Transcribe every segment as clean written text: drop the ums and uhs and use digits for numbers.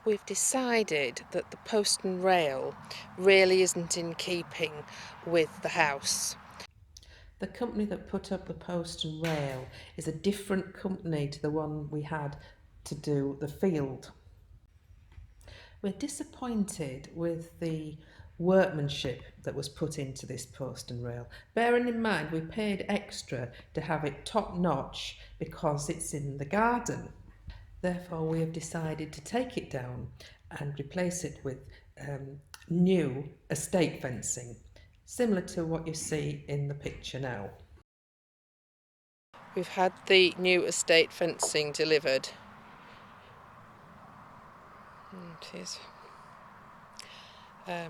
We've decided that the post and rail really isn't in keeping with the house. The company that put up the post and rail is a different company to the one we had to do the field. We're disappointed with the workmanship that was put into this post and rail. Bearing in mind we paid extra to have it top notch because it's in the garden. Therefore we have decided to take it down and replace it with new estate fencing, similar to what you see in the picture now. We've had the new estate fencing delivered. It is.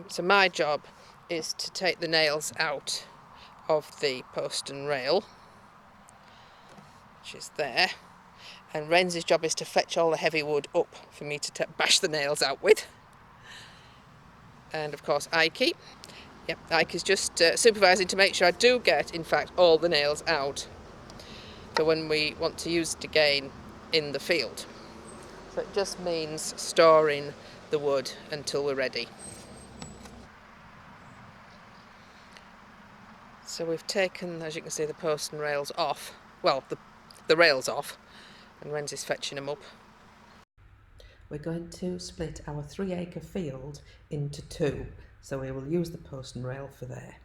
So my job is to take the nails out of the post and rail, which is there, and Rens' job is to fetch all the heavy wood up for me to bash the nails out with. And of course Ike. Yep, Ike is just supervising to make sure I do get, in fact, all the nails out for when we want to use it again in the field. So it just means storing the wood until we're ready. So we've taken, as you can see, the post and rails off. Well, the rails off, and Rens is fetching them up. We're going to split our 3-acre field into two, so we will use the post and rail for there.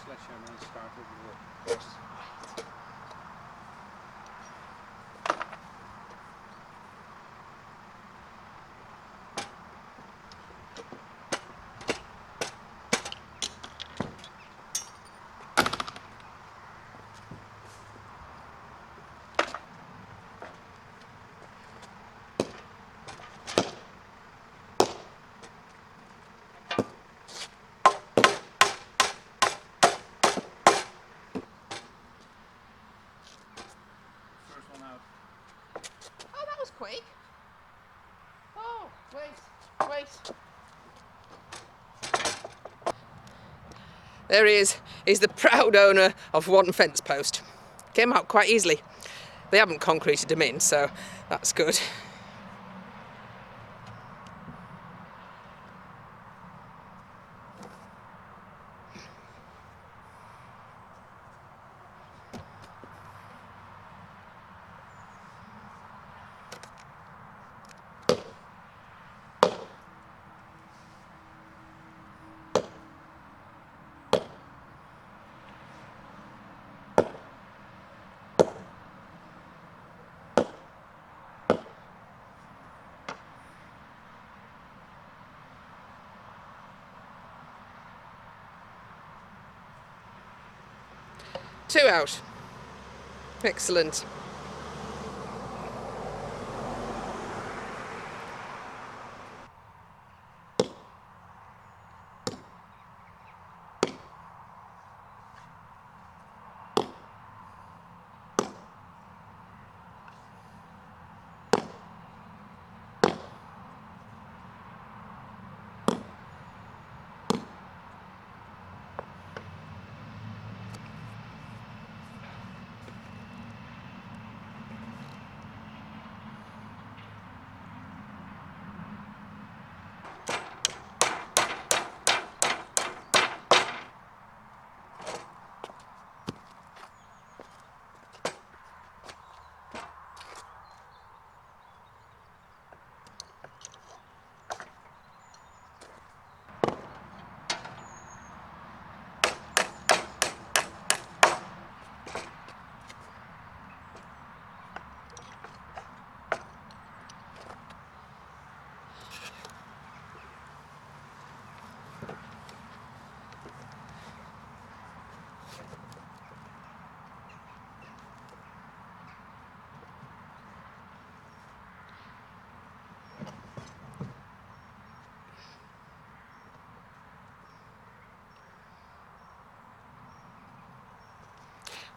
Sledgehammer and start with the work. First one out. Oh, that was quick. Oh, wait. There he is. He's the proud owner of one fence post. Came out quite easily. They haven't concreted him in, so that's good. Two out. Excellent.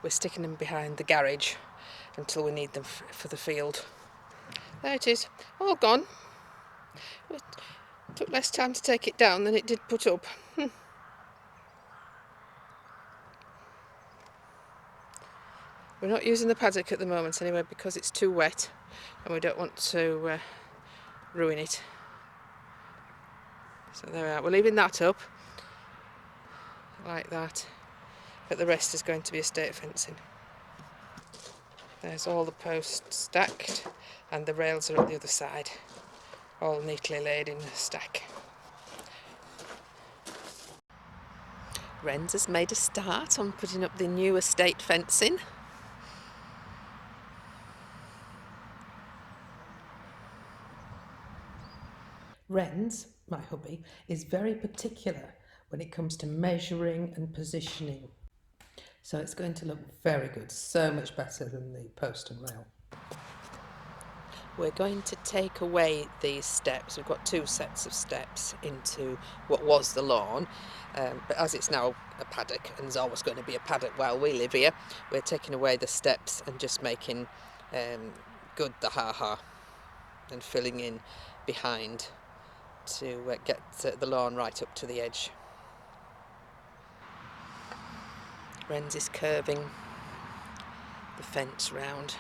We're sticking them behind the garage until we need them for the field. There it is, all gone. It took less time to take it down than it did put up. We're not using the paddock at the moment anyway because it's too wet and we don't want to ruin it. So there we are, we're leaving that up like that, but the rest is going to be estate fencing. There's all the posts stacked and the rails are at the other side, all neatly laid in a stack. Rens has made a start on putting up the new estate fencing. Rens, my hubby, is very particular when it comes to measuring and positioning. So it's going to look very good, so much better than the post and rail. We're going to take away these steps. We've got 2 sets of steps into what was the lawn, but as it's now a paddock, and there's always going to be a paddock while we live here, we're taking away the steps and just making good the ha-ha and filling in behind to get the lawn right up to the edge. Rens is curving the fence round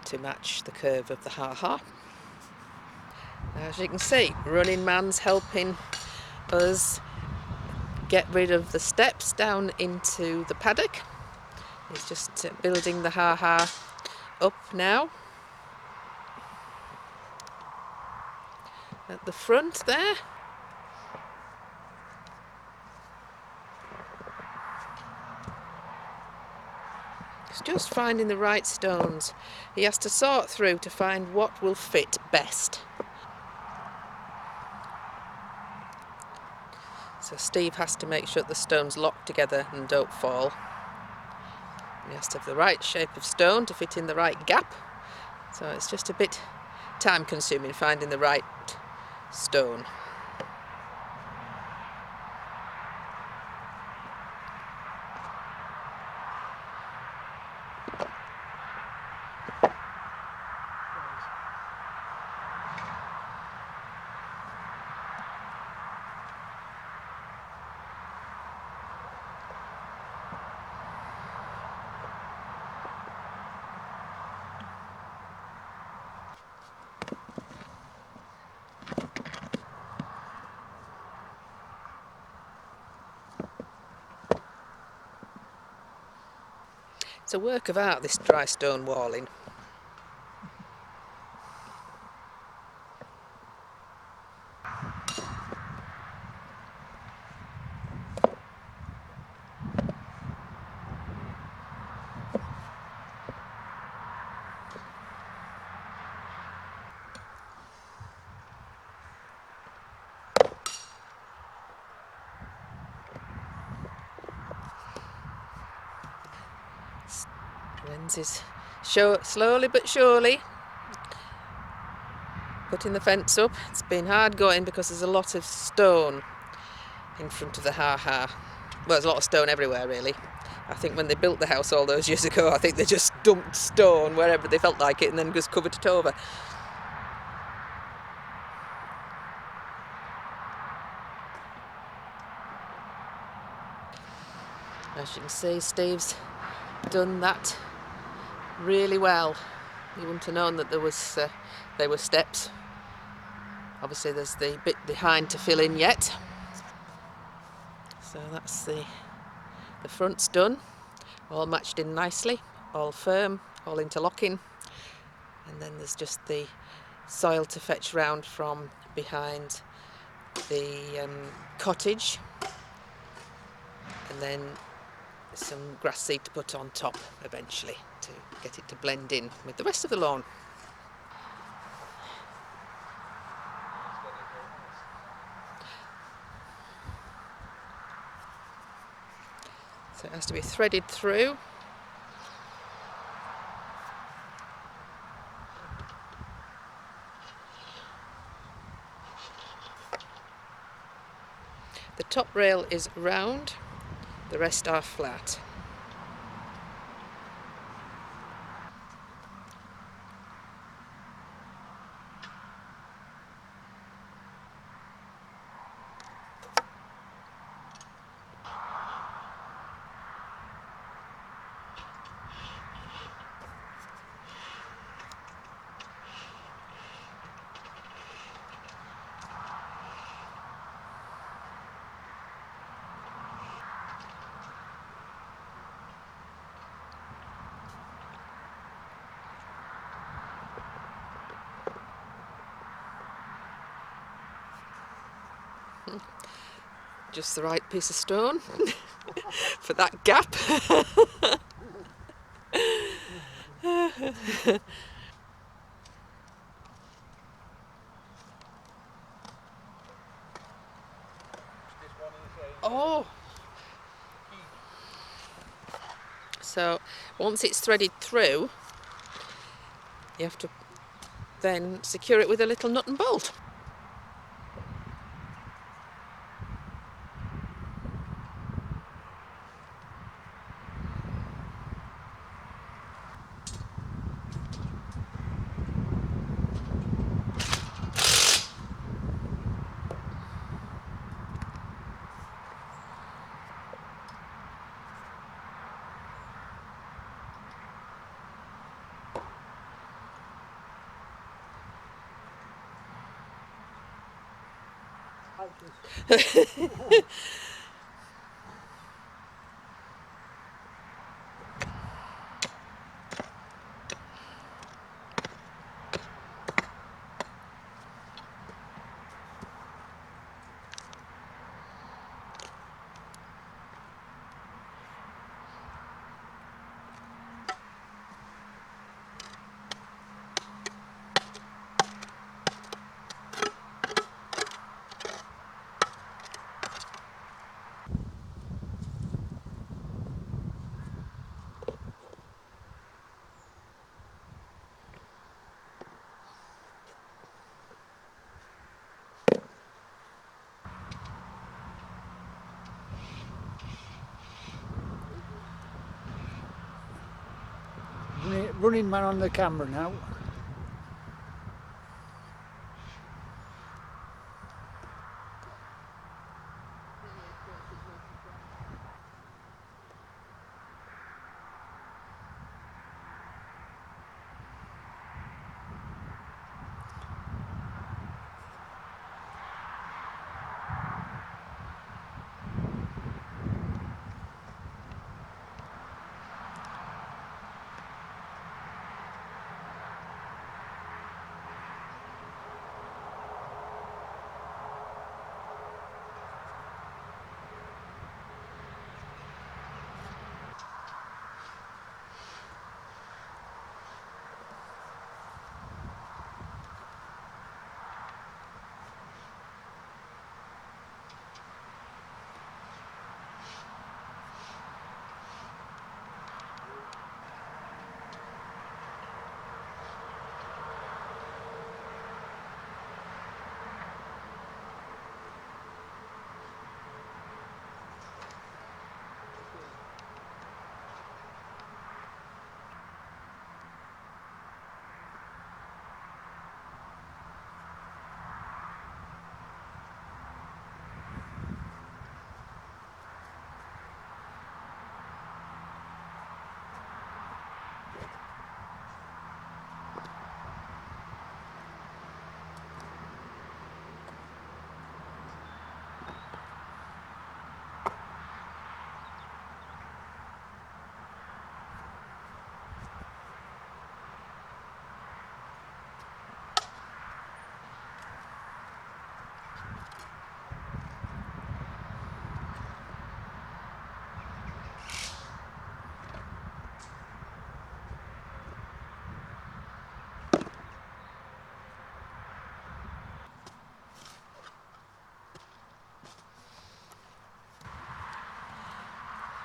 to match the curve of the ha-ha. As you can see, running man's helping us get rid of the steps down into the paddock. He's just building the ha-ha up now. At the front there. It's just finding the right stones. He has to sort through to find what will fit best. So Steve has to make sure the stones lock together and don't fall. And he has to have the right shape of stone to fit in the right gap. So it's just a bit time consuming finding the right stone. It's a work of art, this dry stone walling. Rens is slowly but surely putting the fence up. It's been hard going because there's a lot of stone in front of the ha-ha. Well, there's a lot of stone everywhere really. I think when they built the house all those years ago, I think they just dumped stone wherever they felt like it and then just covered it over. As you can see, Steve's done that really well. You wouldn't have known that there were steps. Obviously there's the bit behind to fill in yet. So that's the front's done, all matched in nicely, all firm, all interlocking. And then there's just the soil to fetch round from behind the cottage. And then some grass seed to put on top eventually to get it to blend in with the rest of the lawn. So it has to be threaded through. The top rail is round, the rest are flat. Just the right piece of stone for that gap. Oh, so once it's threaded through, you have to then secure it with a little nut and bolt. Running man on the camera now.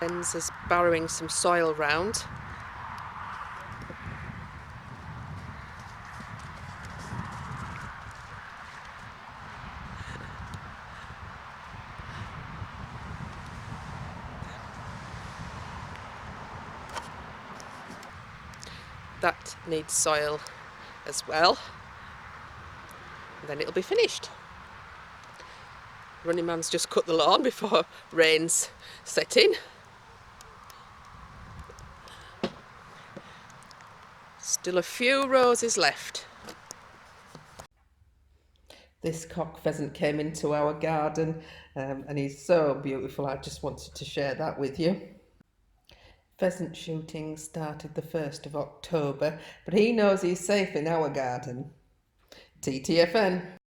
Rens is borrowing some soil round. That needs soil as well. And then it'll be finished. Running man's just cut the lawn before rain's set in. Still a few roses left. This cock pheasant came into our garden and he's so beautiful. I just wanted to share that with you. Pheasant shooting started the 1st of October, but he knows he's safe in our garden. TTFN.